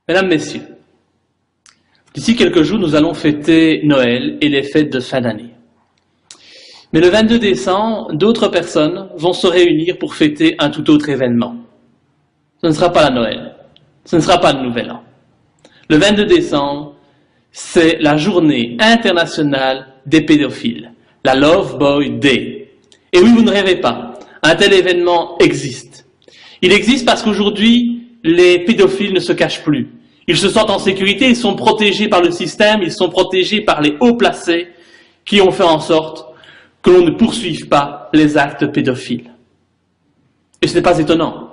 Mesdames, Messieurs, d'ici quelques jours, nous allons fêter Noël et les fêtes de fin d'année. Mais le 22 décembre, d'autres personnes vont se réunir pour fêter un tout autre événement. Ce ne sera pas la Noël, ce ne sera pas le Nouvel An. Le 22 décembre, c'est la journée internationale des pédophiles, la Love Boy Day. Et oui, vous ne rêvez pas, un tel événement existe. Il existe parce qu'aujourd'hui, les pédophiles ne se cachent plus. Ils se sentent en sécurité, ils sont protégés par le système, ils sont protégés par les hauts placés qui ont fait en sorte que l'on ne poursuive pas les actes pédophiles. Et ce n'est pas étonnant.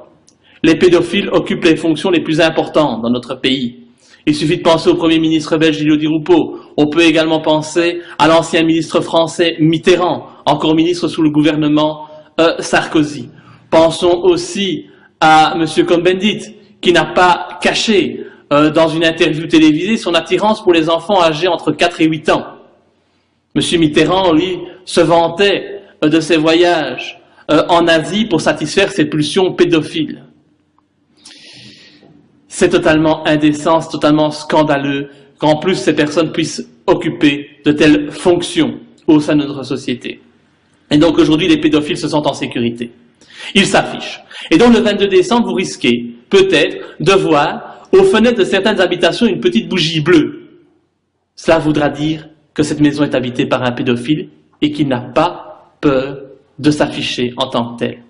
Les pédophiles occupent les fonctions les plus importantes dans notre pays. Il suffit de penser au Premier ministre belge Gilles Di Rupo. On peut également penser à l'ancien ministre français Mitterrand, encore ministre sous le gouvernement Sarkozy. Pensons aussi à M. Cohn-Bendit, qui n'a pas caché dans une interview télévisée son attirance pour les enfants âgés entre 4 et 8 ans. M. Mitterrand, lui, se vantait de ses voyages en Asie pour satisfaire ses pulsions pédophiles. C'est totalement indécent, c'est totalement scandaleux qu'en plus ces personnes puissent occuper de telles fonctions au sein de notre société. Et donc aujourd'hui, les pédophiles se sentent en sécurité. Ils s'affichent. Et donc le 22 décembre, vous risquez peut-être de voir aux fenêtres de certaines habitations une petite bougie bleue. Cela voudra dire que cette maison est habitée par un pédophile et qu'il n'a pas peur de s'afficher en tant que tel.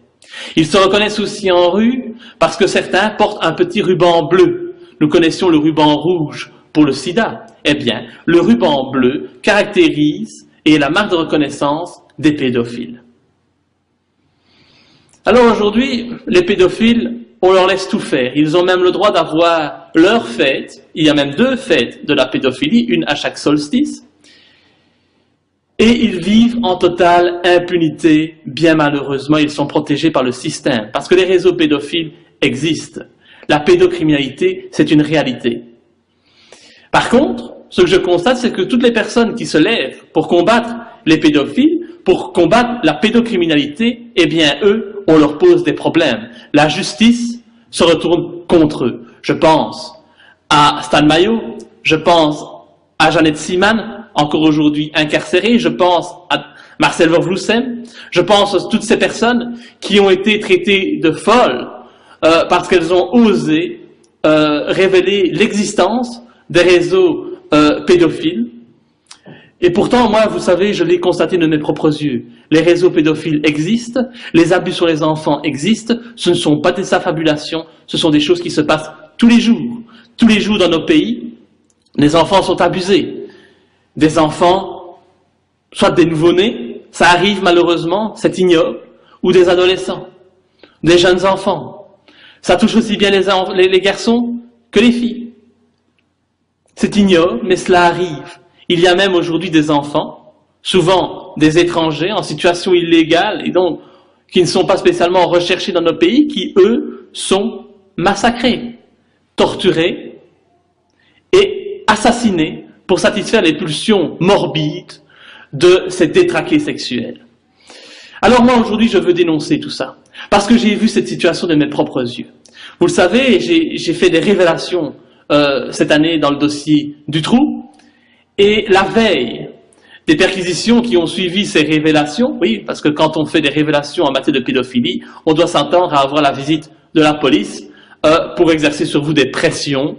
Ils se reconnaissent aussi en rue parce que certains portent un petit ruban bleu. Nous connaissions le ruban rouge pour le sida. Eh bien, le ruban bleu caractérise et est la marque de reconnaissance des pédophiles. Alors aujourd'hui, les pédophiles, on leur laisse tout faire. Ils ont même le droit d'avoir leur fête. Il y a même 2 fêtes de la pédophilie, une à chaque solstice. Et ils vivent en totale impunité. Bien malheureusement, ils sont protégés par le système. Parce que les réseaux pédophiles existent. La pédocriminalité, c'est une réalité. Par contre, ce que je constate, c'est que toutes les personnes qui se lèvent pour combattre les pédophiles, pour combattre la pédocriminalité, eh bien, eux, on leur pose des problèmes. La justice se retourne contre eux. Je pense à Stan Mayo, je pense à Jeannette Seaman, encore aujourd'hui incarcérée, je pense à Marcel Vervloesem, je pense à toutes ces personnes qui ont été traitées de folles parce qu'elles ont osé révéler l'existence des réseaux pédophiles. Et pourtant, moi, vous savez, je l'ai constaté de mes propres yeux. Les réseaux pédophiles existent, les abus sur les enfants existent, ce ne sont pas des affabulations, ce sont des choses qui se passent tous les jours. Tous les jours dans nos pays, les enfants sont abusés. Des enfants, soit des nouveau-nés, ça arrive malheureusement, c'est ignoble, ou des adolescents, des jeunes enfants. Ça touche aussi bien les garçons que les filles. C'est ignoble, mais cela arrive. Il y a même aujourd'hui des enfants, souvent des étrangers en situation illégale et donc qui ne sont pas spécialement recherchés dans nos pays, qui eux sont massacrés, torturés et assassinés pour satisfaire les pulsions morbides de ces détraqués sexuels. Alors moi aujourd'hui je veux dénoncer tout ça, parce que j'ai vu cette situation de mes propres yeux. Vous le savez, j'ai fait des révélations cette année dans le dossier Dutroux. Et la veille des perquisitions qui ont suivi ces révélations, oui, parce que quand on fait des révélations en matière de pédophilie, on doit s'attendre à avoir la visite de la police pour exercer sur vous des pressions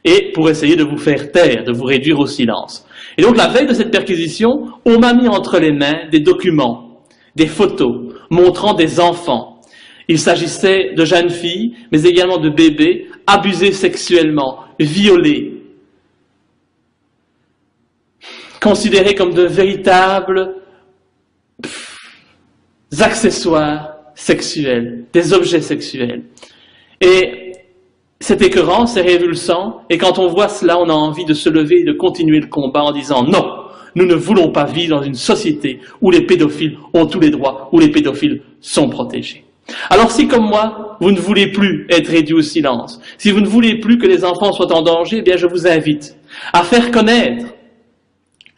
et pour essayer de vous faire taire, de vous réduire au silence. Et donc la veille de cette perquisition, on m'a mis entre les mains des documents, des photos montrant des enfants. Il s'agissait de jeunes filles, mais également de bébés abusés sexuellement, violés, considérés comme de véritables accessoires sexuels, des objets sexuels. Et c'est écœurant, c'est révulsant, et quand on voit cela, on a envie de se lever et de continuer le combat en disant non, nous ne voulons pas vivre dans une société où les pédophiles ont tous les droits, où les pédophiles sont protégés. Alors si, comme moi, vous ne voulez plus être réduit au silence, si vous ne voulez plus que les enfants soient en danger, eh bien je vous invite à faire connaître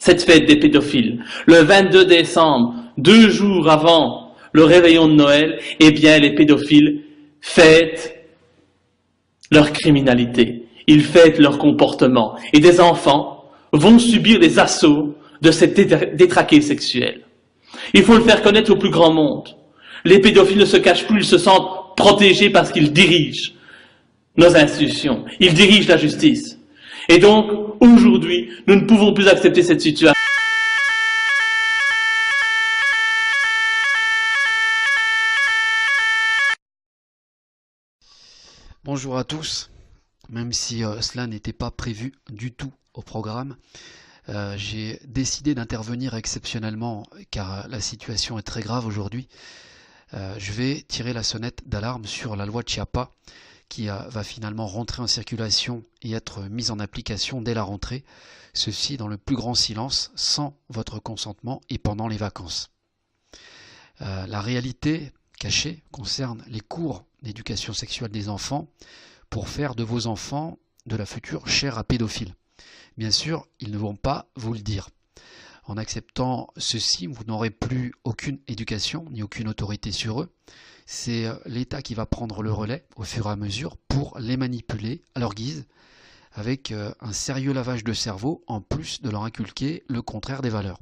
cette fête des pédophiles. Le 22 décembre, 2 jours avant le réveillon de Noël, eh bien les pédophiles fêtent leur criminalité. ils fêtent leur comportement. Et des enfants vont subir les assauts de cette détraquée sexuelle. Il faut le faire connaître au plus grand monde. Les pédophiles ne se cachent plus, ils se sentent protégés parce qu'ils dirigent nos institutions, ils dirigent la justice. Et donc, aujourd'hui, nous ne pouvons plus accepter cette situation. Bonjour à tous, même si cela n'était pas prévu du tout au programme, j'ai décidé d'intervenir exceptionnellement car la situation est très grave aujourd'hui. Je vais tirer la sonnette d'alarme sur la loi Chiappa qui va finalement rentrer en circulation et être mise en application dès la rentrée, ceci dans le plus grand silence, sans votre consentement et pendant les vacances. La réalité cachée concerne les cours d'éducation sexuelle des enfants pour faire de vos enfants de la future chair à pédophiles. Bien sûr, ils ne vont pas vous le dire. En acceptant ceci, vous n'aurez plus aucune éducation ni aucune autorité sur eux. C'est l'État qui va prendre le relais au fur et à mesure pour les manipuler à leur guise, avec un sérieux lavage de cerveau en plus de leur inculquer le contraire des valeurs.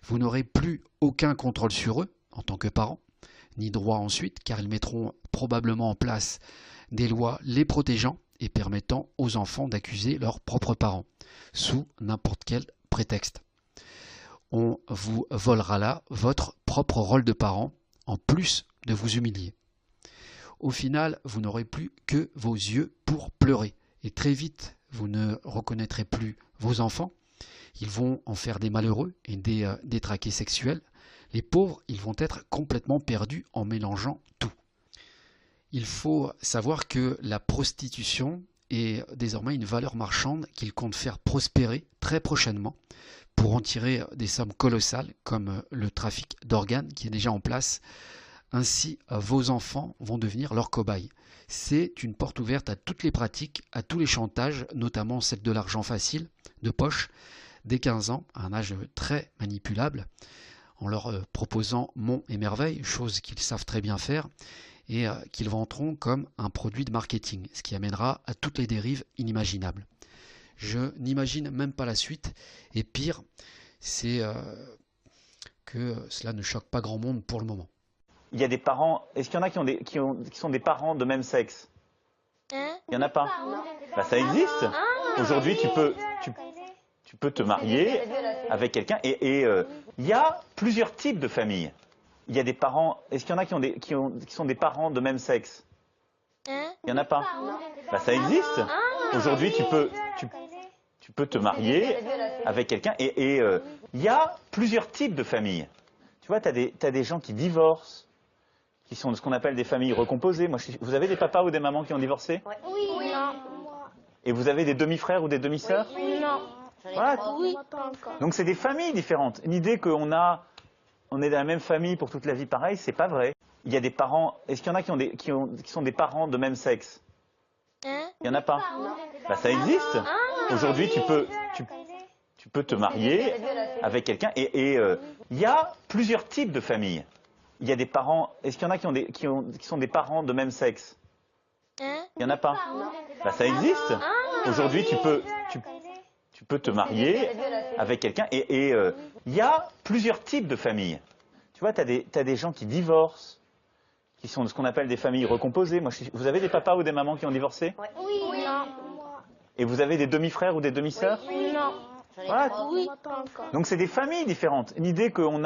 Vous n'aurez plus aucun contrôle sur eux en tant que parents, ni droit ensuite, car ils mettront probablement en place des lois les protégeant et permettant aux enfants d'accuser leurs propres parents, sous n'importe quel prétexte. On vous volera là votre propre rôle de parent, en plus de vous humilier. Au final, vous n'aurez plus que vos yeux pour pleurer, et très vite, vous ne reconnaîtrez plus vos enfants. Ils vont en faire des malheureux et des détraqués sexuels. Les pauvres, ils vont être complètement perdus en mélangeant tout. Il faut savoir que la prostitution est désormais une valeur marchande qu'ils comptent faire prospérer très prochainement pour en tirer des sommes colossales comme le trafic d'organes qui est déjà en place. Ainsi, vos enfants vont devenir leurs cobayes. C'est une porte ouverte à toutes les pratiques, à tous les chantages, notamment celle de l'argent facile, de poche, dès 15 ans, à un âge très manipulable, en leur proposant monts et merveilles, choses qu'ils savent très bien faire, et qu'ils vendront comme un produit de marketing, ce qui amènera à toutes les dérives inimaginables. Je n'imagine même pas la suite, et pire, c'est que cela ne choque pas grand monde pour le moment. Il y a des parents, est-ce qu'il y en a qui sont des parents de même sexe? Il n'y en a pas? Bah, ça existe. Aujourd'hui, tu peux te marier avec quelqu'un et il y a plusieurs types de familles. Il y a des parents, est-ce qu'il y en a qui sont des parents de même sexe? Il n'y en a pas? Bah, ça existe. Aujourd'hui, tu peux te marier avec quelqu'un et il y a plusieurs types de familles. Tu vois, tu as des gens qui divorcent, qui sont de ce qu'on appelle des familles recomposées. Vous avez des papas ou des mamans qui ont divorcé? Oui. Non. Et vous avez des demi-frères ou des demi-sœurs? Non. Voilà. Oui. Pas encore. Donc c'est des familles différentes. L'idée qu'on est dans la même famille pour toute la vie pareil, c'est pas vrai. Il y a des parents, est-ce qu'il y en a qui sont des parents de même sexe? Il n'y en a pas? Bah, ça existe. Aujourd'hui, tu peux te marier avec quelqu'un et il y a plusieurs types de familles. Il y a des parents, est-ce qu'il y en a qui sont des parents de même sexe? Il n'y en a pas? Bah, ça existe. Aujourd'hui, tu peux te marier avec quelqu'un et il y a plusieurs types de familles. Tu vois, tu as des gens qui divorcent, qui sont de ce qu'on appelle des familles recomposées. Vous avez des papas ou des mamans qui ont divorcé? Oui. Non. Et vous avez des demi-frères ou des demi-sœurs? Non. Voilà. Oui. Pas encore. Donc c'est des familles différentes. L'idée qu'on